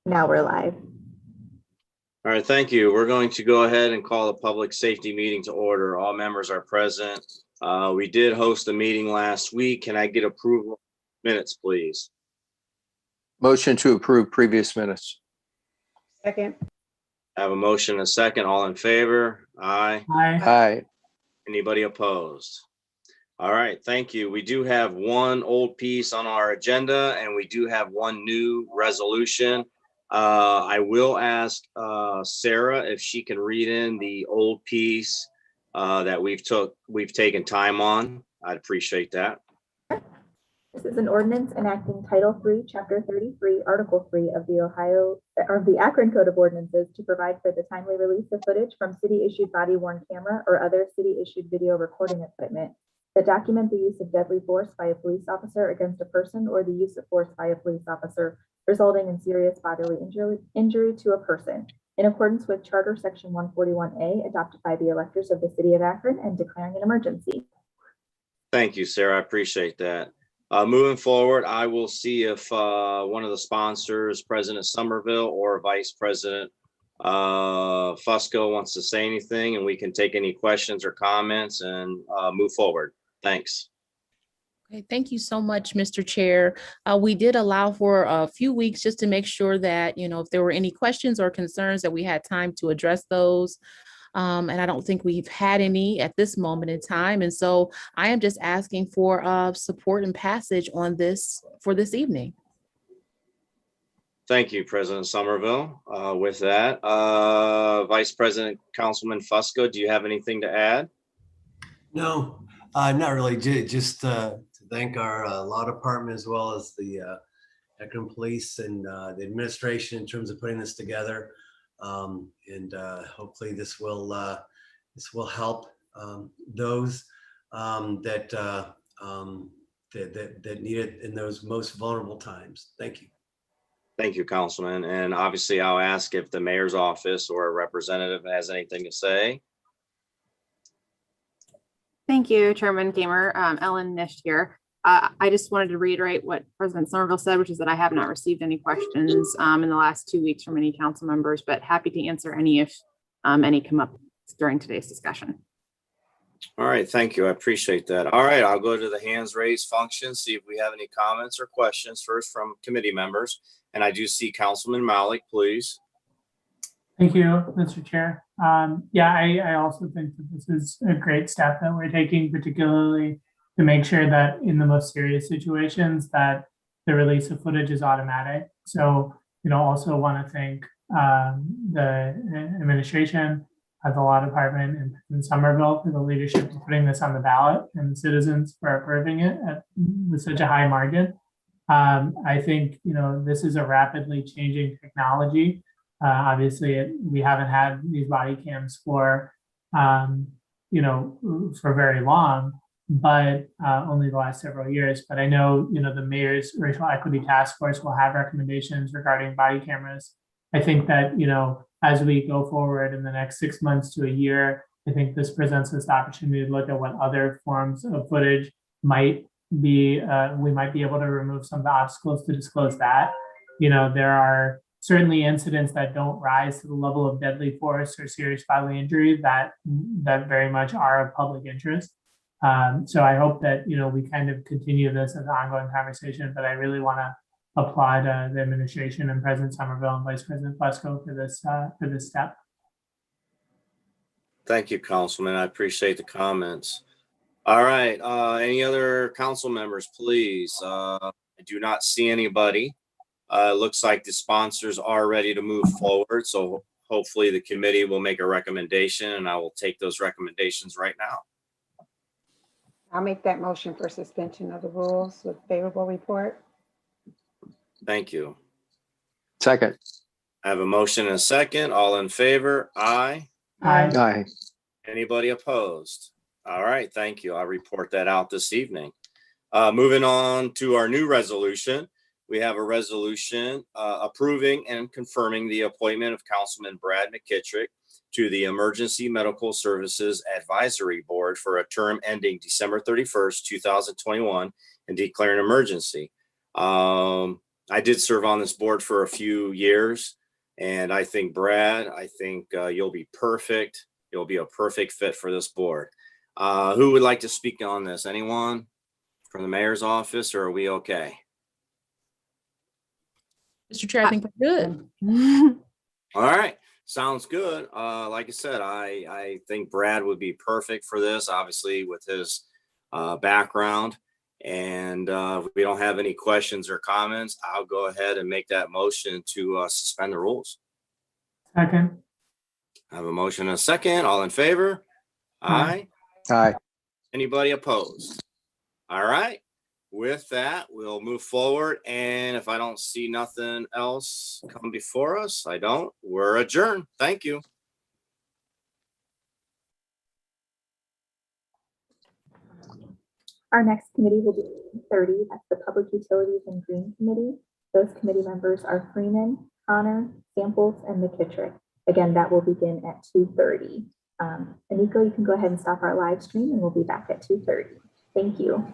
Now we're live. All right, thank you. We're going to go ahead and call the public safety meeting to order. All members are present. We did host a meeting last week. Can I get approval? Minutes, please. Motion to approve previous minutes. Second. I have a motion and a second. All in favor? Aye. Aye. Anybody opposed? All right, thank you. We do have one old piece on our agenda and we do have one new resolution. I will ask Sarah if she can read in the old piece that we've taken time on. I'd appreciate that. This is an ordinance enacting Title III, Chapter 33, Article 3 of the Akron Code of Ordinances to provide for the timely release of footage from city-issued body-worn camera or other city-issued video recording equipment that document the use of deadly force by a police officer against a person or the use of force by a police officer resulting in serious bodily injury to a person, in accordance with Charter Section 141A adopted by the electors of the city of Akron and declaring an emergency. Thank you, Sarah. I appreciate that. Moving forward, I will see if one of the sponsors, President Somerville or Vice President Fusco, wants to say anything, and we can take any questions or comments and move forward. Thanks. Okay, thank you so much, Mr. Chair. We did allow for a few weeks just to make sure that, if there were any questions or concerns that we had time to address those. And I don't think we've had any at this moment in time. And so I am just asking for support and passage on this for this evening. Thank you, President Somerville. With that, Vice President Councilman Fusco, do you have anything to add? No, not really. Just to thank our law department as well as the Akron Police and the administration in terms of putting this together. And hopefully this will help those that need it in those most vulnerable times. Thank you. Thank you, Councilman. And obviously I'll ask if the mayor's office or a representative has anything to say. Thank you, Chairman Gamer. Ellen Nish here. I just wanted to reiterate what President Somerville said, which is that I have not received any questions in the last 2 weeks from any council members, but happy to answer any if any come up during today's discussion. All right, thank you. I appreciate that. All right, I'll go to the hands raised function, see if we have any comments or questions first from committee members. And I do see Councilman Malik, please. Thank you, Mr. Chair. I also think that this is a great step that we're taking, particularly to make sure that in the most serious situations that the release of footage is automatic. So, also want to thank the administration, the law department in Somerville for the leadership in putting this on the ballot and the citizens for approving it with such a high margin. I think, this is a rapidly changing technology. Obviously, we haven't had these body cams for very long, but only the last several years. But I know, the mayor's racial equity task force will have recommendations regarding body cameras. I think that, as we go forward in the next 6 months to a year, I think this presents us the opportunity to look at what other forms of footage might be, we might be able to remove some of the obstacles to disclose that. There are certainly incidents that don't rise to the level of deadly force or serious bodily injury that very much are of public interest. So I hope that, we kind of continue this as an ongoing conversation, but I really want to applaud the administration and President Somerville and Vice President Fusco for this step. Thank you, Councilman. I appreciate the comments. All right, any other council members, please? I do not see anybody. Looks like the sponsors are ready to move forward. So hopefully the committee will make a recommendation and I will take those recommendations right now. I'll make that motion for suspension of the rules with favorable report. Thank you. Second. I have a motion and a second. All in favor? Aye. Aye. Anybody opposed? All right, thank you. I'll report that out this evening. Moving on to our new resolution. We have a resolution approving and confirming the appointment of Councilman Brad McKittrick to the Emergency Medical Services Advisory Board for a term ending December 31st, 2021 and declare an emergency. I did serve on this board for a few years, and I think Brad, you'll be perfect. You'll be a perfect fit for this board. Who would like to speak on this? Anyone from the mayor's office, or are we okay? Mr. Chair, I think we're good. All right, sounds good. Like I said, I think Brad would be perfect for this, obviously with his background. And if we don't have any questions or comments, I'll go ahead and make that motion to suspend the rules. Second. I have a motion and a second. All in favor? Aye. Aye. Anybody opposed? All right. With that, we'll move forward. And if I don't see nothing else come before us, we're adjourned. Thank you. Our next committee will be 30. That's the Public Utilities and Green Committee. Those committee members are Freeman, Connor, Samples, and McKittrick. Again, that will begin at 2:30. Aniko, you can go ahead and stop our live stream and we'll be back at 2:30. Thank you.